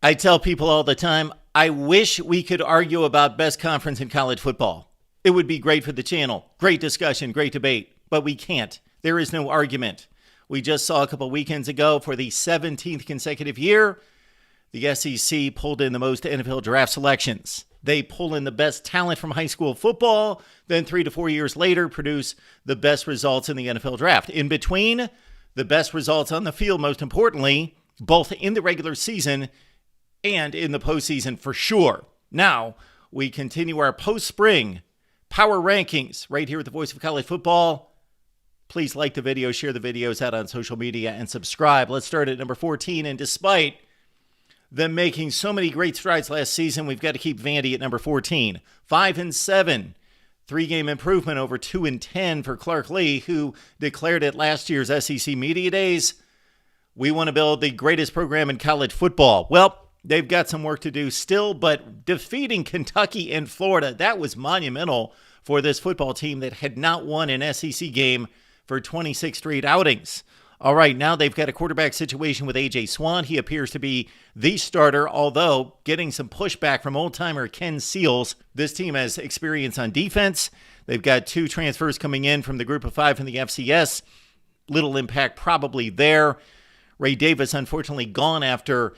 I tell people all the time, I wish we could argue about best conference in college football. It would be great for the channel. Great discussion, great debate, but we can't. There is no argument. We just saw a couple weekends ago for the 17th consecutive year, the SEC pulled in the most NFL draft selections. They pull in the best talent from high school football, then 3 to 4 years later produce the best results in the NFL draft. In between, the best results on the field, most importantly, both in the regular season and in the postseason for sure. Now, we continue our post-spring power rankings right here at the Voice of College Football. Please like the video, share the videos out on social media, and subscribe. Let's start at number 14, and despite them making so many great strides last season, we've got to keep Vandy at number 14. 5-7, 3-game improvement over 2-10 for Clark Lee, who declared at last year's SEC Media Days, we want to build the greatest program in college football. Well, they've got some work to do still, but defeating Kentucky and Florida, that was monumental for this football team that had not won an SEC game for 26 straight outings. All right, now they've got a quarterback situation with A.J. Swan. He appears to be the starter, although getting some pushback from old-timer Ken Seals. This team has experience on defense. They've got 2 transfers coming in from the group of 5 from the FCS. Little impact probably there. Ray Davis, unfortunately, gone after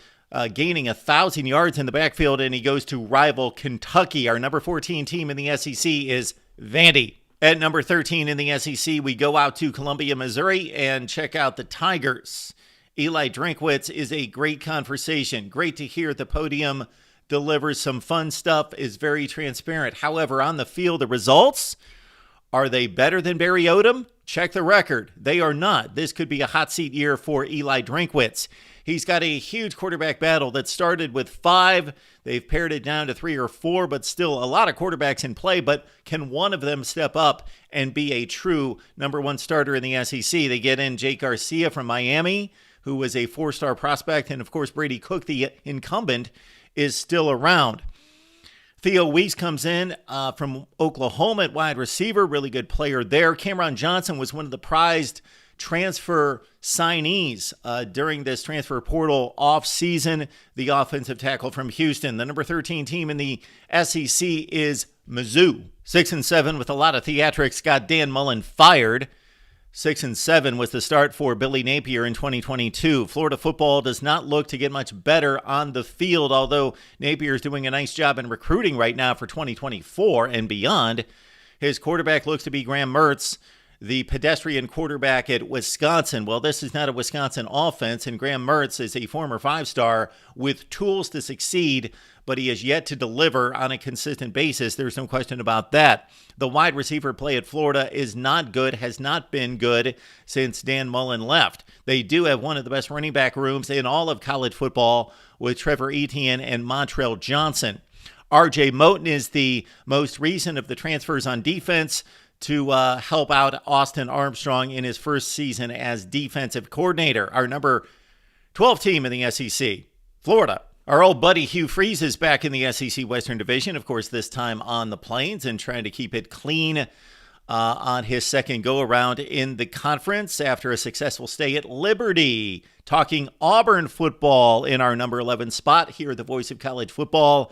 gaining 1,000 yards in the backfield, and he goes to rival Kentucky. Our number 14 team in the SEC is Vandy. At number 13 in the SEC, we go out to Columbia, Missouri, and check out the Tigers. Eli Drinkwitz is a great conversation. Great to hear at the podium, delivers some fun stuff, is very transparent. However, on the field, the results, are they better than Barry Odom? Check the record. They are not. This could be a hot seat year for Eli Drinkwitz. He's got a huge quarterback battle that started with 5. They've pared it down to 3 or 4, but still a lot of quarterbacks in play. But can one of them step up and be a true number 1 starter in the SEC? They get in Jake Garcia from Miami, who was a 4-star prospect. And, of course, Brady Cook, the incumbent, is still around. Theo Weiss comes in from Oklahoma at wide receiver. Really good player there. Cameron Johnson was one of the prized transfer signees during this transfer portal offseason. The offensive tackle from Houston. The number 13 team in the SEC is Mizzou. 6-7 with a lot of theatrics got Dan Mullen fired. 6-7 was the start for Billy Napier in 2022. Florida football does not look to get much better on the field, although Napier is doing a nice job in recruiting right now for 2024 and beyond. His quarterback looks to be Graham Mertz, the pedestrian quarterback at Wisconsin. Well, this is not a Wisconsin offense, and Graham Mertz is a former 5-star with tools to succeed, but he has yet to deliver on a consistent basis. There's no question about that. The wide receiver play at Florida is not good, has not been good since Dan Mullen left. They do have one of the best running back rooms in all of college football with Trevor Etienne and Montrell Johnson. R.J. Moten is the most recent of the transfers on defense to help out Austin Armstrong in his first season as defensive coordinator. Our number 12 team in the SEC, Florida. Our old buddy Hugh Freeze is back in the SEC Western Division, of course, this time on the Plains and trying to keep it clean on his second go-around in the conference after a successful stay at Liberty. Talking Auburn football in our number 11 spot here at the Voice of College Football.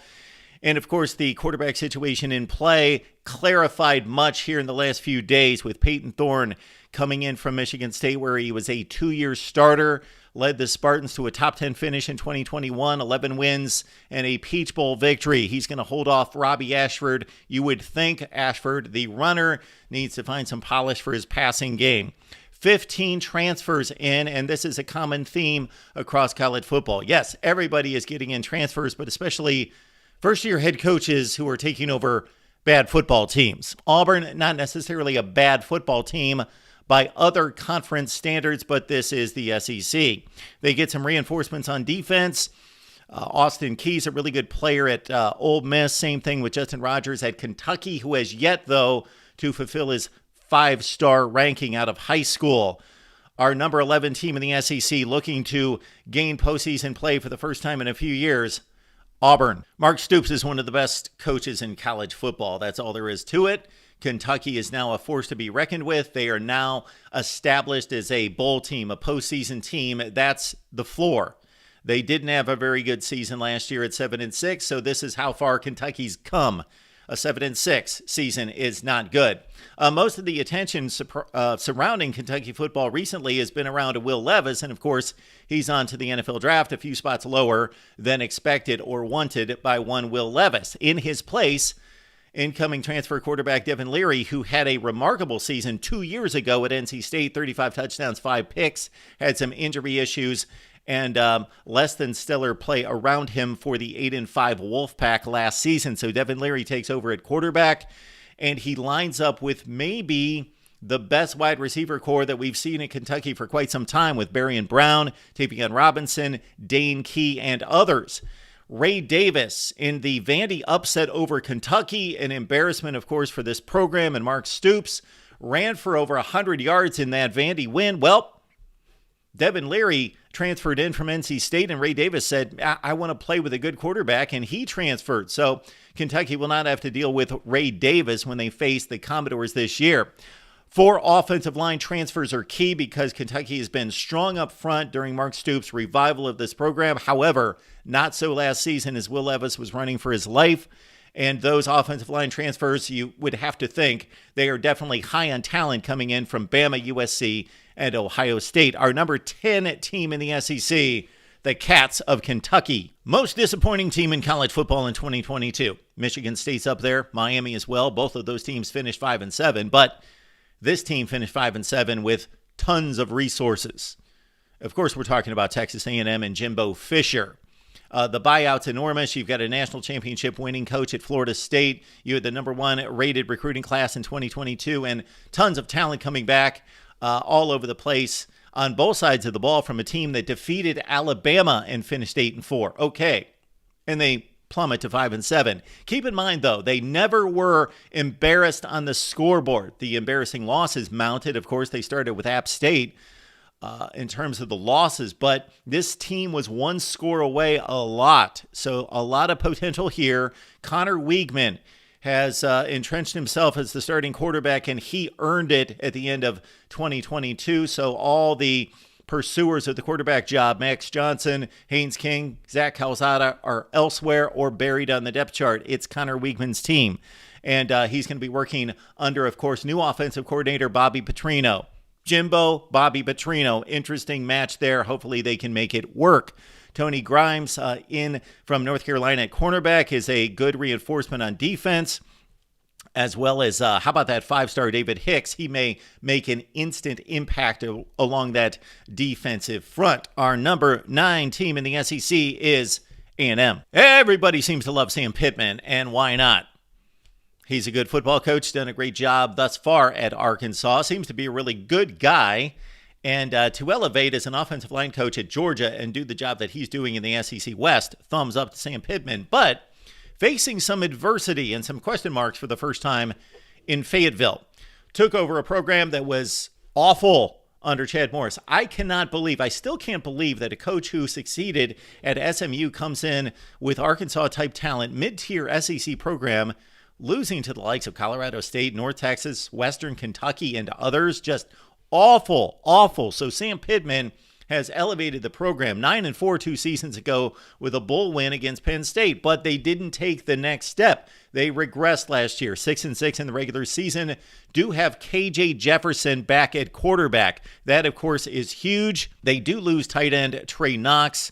And, of course, the quarterback situation in play clarified much here in the last few days with Peyton Thorne coming in from Michigan State, where he was a 2-year starter, led the Spartans to a top 10 finish in 2021, 11 wins, and a Peach Bowl victory. He's going to hold off Robbie Ashford. You would think Ashford, the runner, needs to find some polish for his passing game. 15 transfers in, and this is a common theme across college football. Yes, everybody is getting in transfers, but especially first-year head coaches who are taking over bad football teams. Auburn, not necessarily a bad football team by other conference standards, but this is the SEC. They get some reinforcements on defense. Austin Key's a really good player at Ole Miss. Same thing with Justin Rogers at Kentucky, who has yet, though, to fulfill his 5-star ranking out of high school. Our number 11 team in the SEC looking to gain postseason play for the first time in a few years, Auburn. Mark Stoops is one of the best coaches in college football. That's all there is to it. Kentucky is now a force to be reckoned with. They are now established as a bowl team, a postseason team. That's the floor. They didn't have a very good season last year at 7-6, so this is how far Kentucky's come. A 7-6 season is not good. Most of the attention surrounding Kentucky football recently has been around Will Levis, and of course, he's on to the NFL draft a few spots lower than expected or wanted by one Will Levis. In his place, incoming transfer quarterback Devin Leary, who had a remarkable season 2 years ago at NC State, 35 touchdowns, 5 picks, had some injury issues, and less than stellar play around him for the 8-5 Wolfpack last season. So Devin Leary takes over at quarterback, and he lines up with maybe the best wide receiver core that we've seen in Kentucky for quite some time, with Berrien Brown, Tavion Robinson, Dane Key, and others. Ray Davis in the Vandy upset over Kentucky, an embarrassment, of course, for this program, and Mark Stoops ran for over 100 yards in that Vandy win. Well, Devin Leary transferred in from NC State, and Ray Davis said, I want to play with a good quarterback, and he transferred. So Kentucky will not have to deal with Ray Davis when they face the Commodores this year. 4 offensive line transfers are key because Kentucky has been strong up front during Mark Stoops' revival of this program. However, not so last season, as Will Levis was running for his life. And those offensive line transfers, you would have to think they are definitely high on talent coming in from Bama, USC, and Ohio State. Our number 10 team in the SEC, the Cats of Kentucky. Most disappointing team in college football in 2022. Michigan State's up there, Miami as well. Both of those teams finished 5-7, but this team finished 5-7 with tons of resources. Of course, we're talking about Texas A&M and Jimbo Fisher. The buyout's enormous. You've got a national championship winning coach at Florida State. You had the number 1 rated recruiting class in 2022, and tons of talent coming back all over the place on both sides of the ball from a team that defeated Alabama and finished 8-4. Okay, and they plummet to 5-7. Keep in mind, though, they never were embarrassed on the scoreboard. The embarrassing losses mounted. Of course, they started with App State in terms of the losses, but this team was 1 score away a lot. So a lot of potential here. Connor Weigman has entrenched himself as the starting quarterback, and he earned it at the end of 2022. So all the pursuers of the quarterback job, Max Johnson, Haynes King, Zach Calzada, are elsewhere or buried on the depth chart. It's Connor Weigman's team. And he's going to be working under, of course, new offensive coordinator Bobby Petrino. Jimbo, Bobby Petrino, interesting match there. Hopefully they can make it work. Tony Grimes in from North Carolina at cornerback is a good reinforcement on defense, as well as, how about that 5-star David Hicks? He may make an instant impact along that defensive front. Our number 9 team in the SEC is A&M. Everybody seems to love Sam Pittman, and why not? He's a good football coach, done a great job thus far at Arkansas, seems to be a really good guy. And to elevate as an offensive line coach at Georgia and do the job that he's doing in the SEC West, thumbs up to Sam Pittman. But facing some adversity and some question marks for the first time in Fayetteville. Took over a program that was awful under Chad Morris. I still can't believe that a coach who succeeded at SMU comes in with Arkansas-type talent, mid-tier SEC program, losing to the likes of Colorado State, North Texas, Western Kentucky, and others. Just awful, awful. So Sam Pittman has elevated the program 9-4 2 seasons ago with a bowl win against Penn State, but they didn't take the next step. They regressed last year, 6-6 in the regular season. Do have KJ Jefferson back at quarterback. That, of course, is huge. They do lose tight end Trey Knox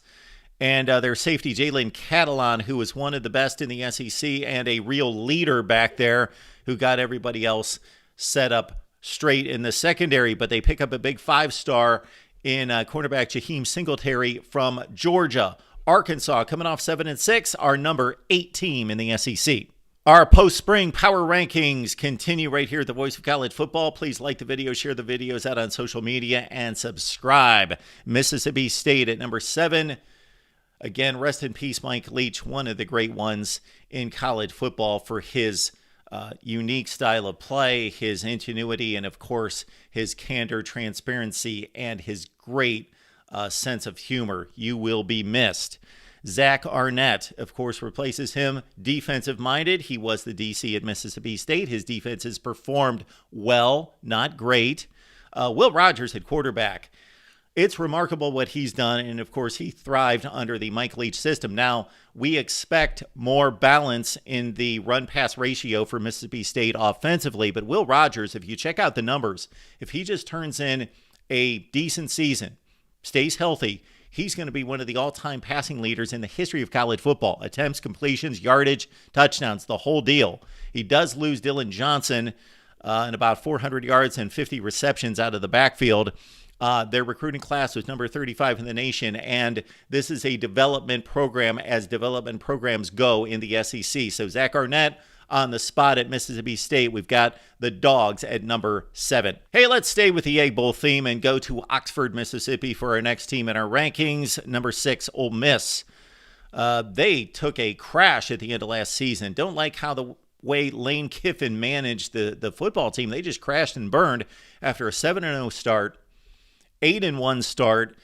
and their safety Jalen Catalon, who was one of the best in the SEC and a real leader back there who got everybody else set up straight in the secondary. But they pick up a big 5-star in cornerback Jaheim Singletary from Georgia. Arkansas coming off 7-6, our number 8 team in the SEC. Our post-spring power rankings continue right here at the Voice of College Football. Please like the video, share the videos out on social media, and subscribe. Mississippi State at number 7. Again, rest in peace, Mike Leach, one of the great ones in college football for his unique style of play, his ingenuity, and of course, his candor, transparency, and his great sense of humor. You will be missed. Zach Arnett, of course, replaces him, defensive-minded. He was the DC at Mississippi State. His defense has performed well, not great. Will Rogers at quarterback. It's remarkable what he's done, and of course, he thrived under the Mike Leach system. Now, we expect more balance in the run-pass ratio for Mississippi State offensively, but Will Rogers, if you check out the numbers, if he just turns in a decent season, stays healthy, he's going to be one of the all-time passing leaders in the history of college football. Attempts, completions, yardage, touchdowns, the whole deal. He does lose Dylan Johnson in about 400 yards and 50 receptions out of the backfield. Their recruiting class was number 35 in the nation, and this is a development program as development programs go in the SEC. So Zach Arnett on the spot at Mississippi State. We've got the Dogs at number 7. Hey, let's stay with the Egg Bowl theme and go to Oxford, Mississippi for our next team in our rankings. Number 6, Ole Miss. They took a crash at the end of last season. Don't like how the way Lane Kiffin managed the football team. They just crashed and burned after a 7-0 start. 8-1 start.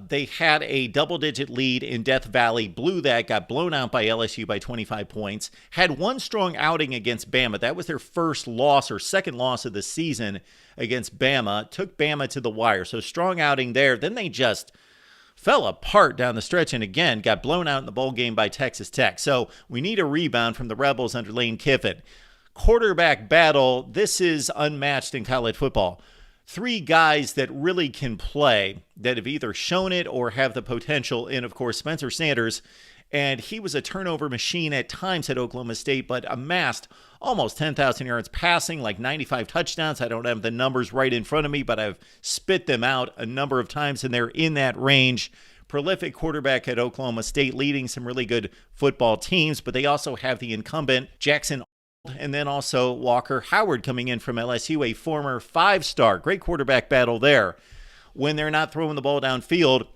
They had a double-digit lead in Death Valley, blew that, got blown out by LSU by 25 points, had one strong outing against Bama. That was their first loss or second loss of the season against Bama. Took Bama to the wire. So strong outing there. Then they just fell apart down the stretch and again got blown out in the bowl game by Texas Tech. So we need a rebound from the Rebels under Lane Kiffin. Quarterback battle. This is unmatched in college football. 3 guys that really can play, that have either shown it or have the potential in, of course, Spencer Sanders. And he was a turnover machine at times at Oklahoma State, but amassed almost 10,000 yards passing, like 95 touchdowns. I don't have the numbers right in front of me, but I've spit them out a number of times, and they're in that range. Prolific quarterback at Oklahoma State, leading some really good football teams, but they also have the incumbent, Jackson, and then also Walker Howard coming in from LSU, a former 5-star. Great quarterback battle there. When they're not throwing the ball downfield,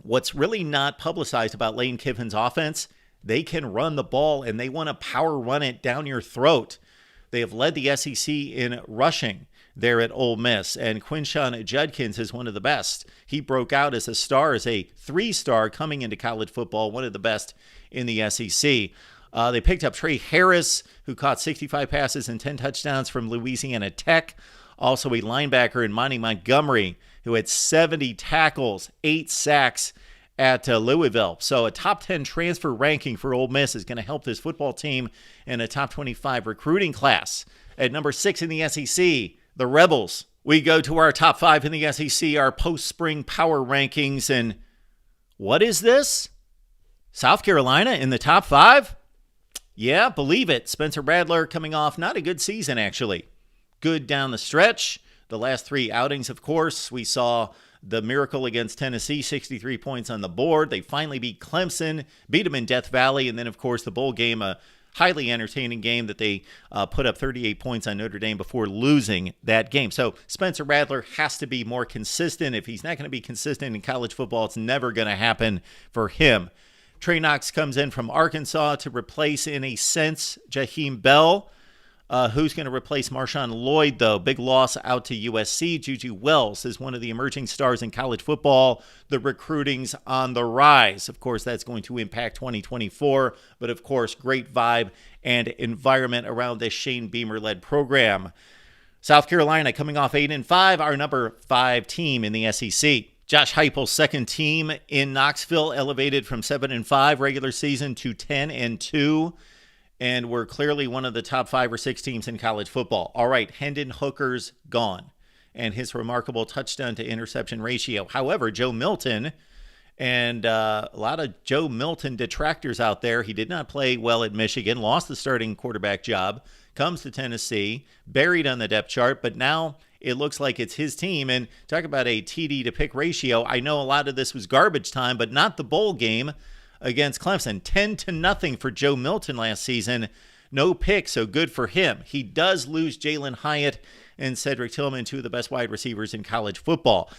what's really not publicized about Lane Kiffin's offense, they can run the ball and they want to power run it down your throat. They have led the SEC in rushing there at Ole Miss, and Quinshon Judkins is one of the best. He broke out as a star, as a 3-star coming into college football, one of the best in the SEC. They picked up Trey Harris, who caught 65 passes and 10 touchdowns from Louisiana Tech. Also a linebacker in Monty Montgomery, who had 70 tackles, 8 sacks at Louisville. So a top 10 transfer ranking for Ole Miss is going to help this football team in a top 25 recruiting class. At number 6 in the SEC, the Rebels. We go to our top 5 in the SEC, our post-spring power rankings. And what is this? South Carolina in the top 5? Yeah, believe it. Spencer Rattler coming off not a good season, actually. Good down the stretch. The last 3 outings, of course, we saw the miracle against Tennessee, 63 points on the board. They finally beat Clemson, beat them in Death Valley, and then, of course, the bowl game, a highly entertaining game that they put up 38 points on Notre Dame before losing that game. So Spencer Rattler has to be more consistent. If he's not going to be consistent in college football, it's never going to happen for him. Trey Knox comes in from Arkansas to replace, in a sense, Jaheim Bell. Who's going to replace Marshawn Lloyd, though? Big loss out to USC. Juju Wells is one of the emerging stars in college football. The recruiting's on the rise. Of course, that's going to impact 2024. But, of course, great vibe and environment around this Shane Beamer-led program. South Carolina coming off 8-5, our number 5 team in the SEC. Josh Heupel's second team in Knoxville elevated from 7-5 regular season to 10-2. And we're clearly one of the top 5 or 6 teams in college football. All right, Hendon Hooker's gone, and his remarkable touchdown to interception ratio. However, Joe Milton, and a lot of Joe Milton detractors out there, he did not play well at Michigan, lost the starting quarterback job, comes to Tennessee, buried on the depth chart, but now it looks like it's his team. And talk about a TD to pick ratio. I know a lot of this was garbage time, but not the bowl game against Clemson. 10-0 for Joe Milton last season. No pick, so good for him. He does lose Jalen Hyatt and Cedric Tillman, 2 of the best wide receivers in college football.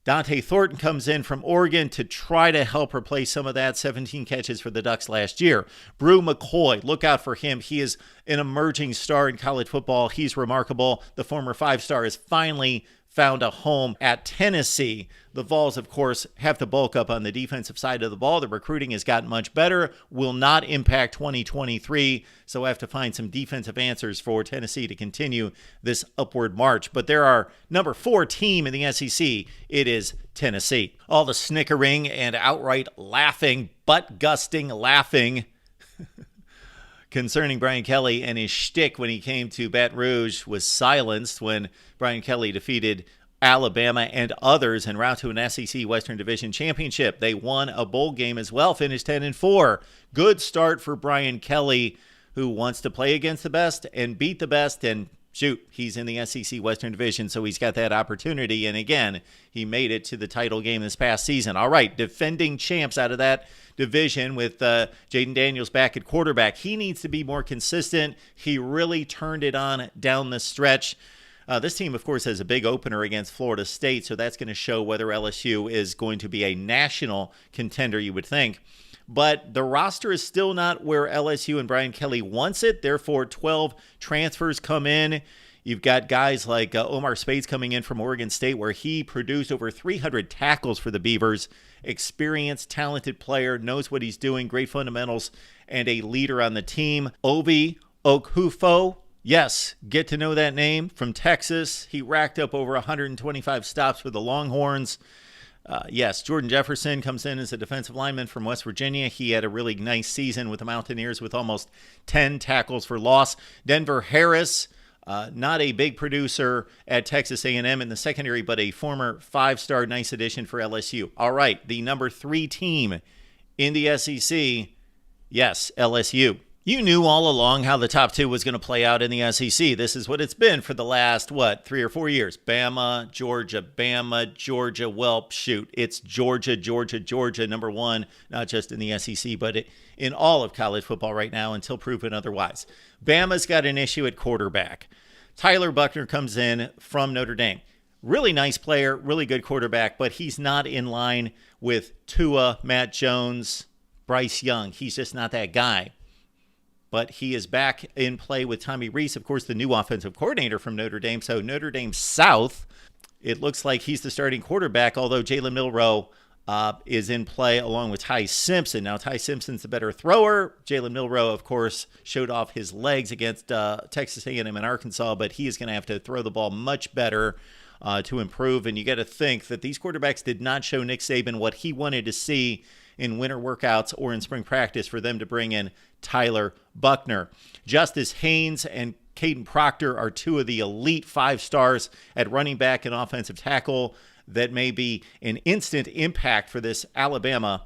Dante Thornton comes in from Oregon to try to help replace some of that. 17 catches for the Ducks last year. Brew McCoy, look out for him. He is an emerging star in college football. He's remarkable. The former 5-star is finally found a home at Tennessee. The Vols, of course, have to bulk up on the defensive side of the ball. The recruiting has gotten much better, will not impact 2023, so I have to find some defensive answers for Tennessee to continue this upward march. But there are number 4 team in the SEC. It is Tennessee. All the snickering and outright laughing, butt-gusting laughing concerning Brian Kelly and his shtick when he came to Baton Rouge was silenced when Brian Kelly defeated Alabama and others en route to an SEC Western Division championship. They won a bowl game as well, finished 10-4. Good start for Brian Kelly, who wants to play against the best and beat the best. And shoot, he's in the SEC Western Division, so he's got that opportunity. And again, he made it to the title game this past season. All right, defending champs out of that division with Jaden Daniels back at quarterback. He needs to be more consistent. He really turned it on down the stretch. This team, of course, has a big opener against Florida State, so that's going to show whether LSU is going to be a national contender, you would think. But the roster is still not where LSU and Brian Kelly wants it. Therefore, 12 transfers come in. You've got guys like Omar Spades coming in from Oregon State, where he produced over 300 tackles for the Beavers. Experienced, talented player, knows what he's doing, great fundamentals, and a leader on the team. Obi Okufo. Yes, get to know that name, from Texas. He racked up over 125 stops for the Longhorns. Yes, Jordan Jefferson comes in as a defensive lineman from West Virginia. He had a really nice season with the Mountaineers with almost 10 tackles for loss. Denver Harris, not a big producer at Texas A&M in the secondary, but a former 5-star nice addition for LSU. All right, the number 3 team in the SEC, yes, LSU. You knew all along how the top 2 was going to play out in the SEC. This is what it's been for the last, 3 or 4 years. Bama, Georgia. Well, shoot, it's Georgia, number 1, not just in the SEC, but in all of college football right now until proven otherwise. Bama's got an issue at quarterback. Tyler Buchner comes in from Notre Dame. Really nice player, really good quarterback, but he's not in line with Tua, Matt Jones, Bryce Young. He's just not that guy. But he is back in play with Tommy Rees, of course, the new offensive coordinator from Notre Dame. So Notre Dame South, it looks like he's the starting quarterback, although Jalen Milroe is in play along with Ty Simpson. Now, Ty Simpson's the better thrower. Jalen Milroe, of course, showed off his legs against Texas A&M and Arkansas, but he is going to have to throw the ball much better to improve. And you got to think that these quarterbacks did not show Nick Saban what he wanted to see in winter workouts or in spring practice for them to bring in Tyler Buchner. Justice Haynes and Caden Proctor are 2 of the elite 5-stars at running back and offensive tackle that may be an instant impact for this Alabama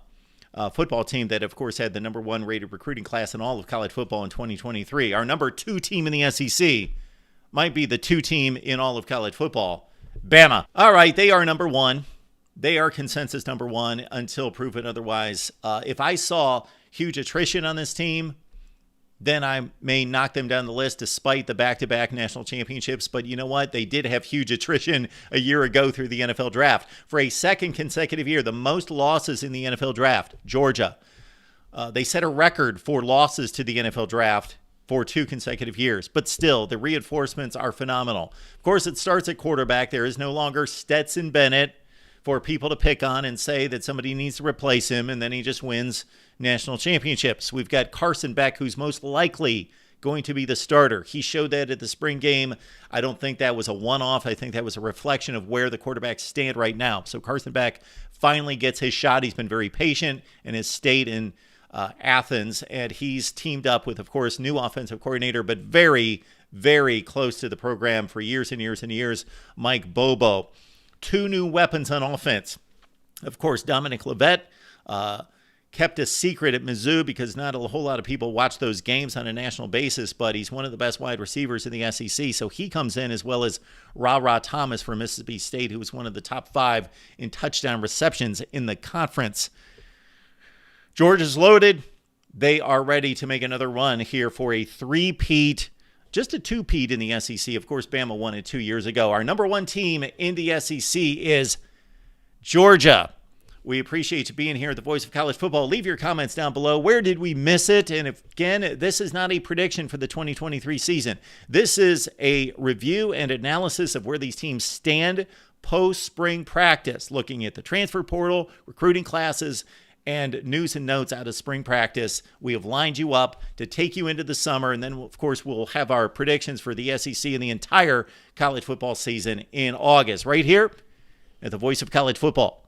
football team that, of course, had the number 1 rated recruiting class in all of college football in 2023. Our number 2 team in the SEC might be the 2 team in all of college football, Bama. All right, they are number 1. They are consensus number 1 until proven otherwise. If I saw huge attrition on this team, then I may knock them down the list despite the back-to-back national championships. But you know what? They did have huge attrition a year ago through the NFL draft. For a second consecutive year, the most losses in the NFL draft, Georgia. They set a record for losses to the NFL draft for 2 consecutive years. But still, the reinforcements are phenomenal. Of course, it starts at quarterback. There is no longer Stetson Bennett for people to pick on and say that somebody needs to replace him, and then he just wins national championships. We've got Carson Beck, who's most likely going to be the starter. He showed that at the spring game. I don't think that was a one-off. I think that was a reflection of where the quarterbacks stand right now. So Carson Beck finally gets his shot. He's been very patient and has stayed in Athens, and he's teamed up with, of course, new offensive coordinator, but very, very close to the program for years and years and years, Mike Bobo. 2 new weapons on offense. Of course, Dominic Levet kept a secret at Mizzou because not a whole lot of people watch those games on a national basis, but he's one of the best wide receivers in the SEC. So he comes in, as well as Ra Thomas from Mississippi State, who was one of the top 5 in touchdown receptions in the conference. Georgia's loaded. They are ready to make another run here for a 3-peat. Just a 2-peat in the SEC. Of course, Bama won it 2 years ago. Our number 1 team in the SEC is Georgia. We appreciate you being here at the Voice of College Football. Leave your comments down below. Where did we miss it? And again, this is not a prediction for the 2023 season. This is a review and analysis of where these teams stand post-spring practice, looking at the transfer portal, recruiting classes, and news and notes out of spring practice. We have lined you up to take you into the summer, and then, of course, we'll have our predictions for the SEC and the entire college football season in August, right here at the Voice of College Football.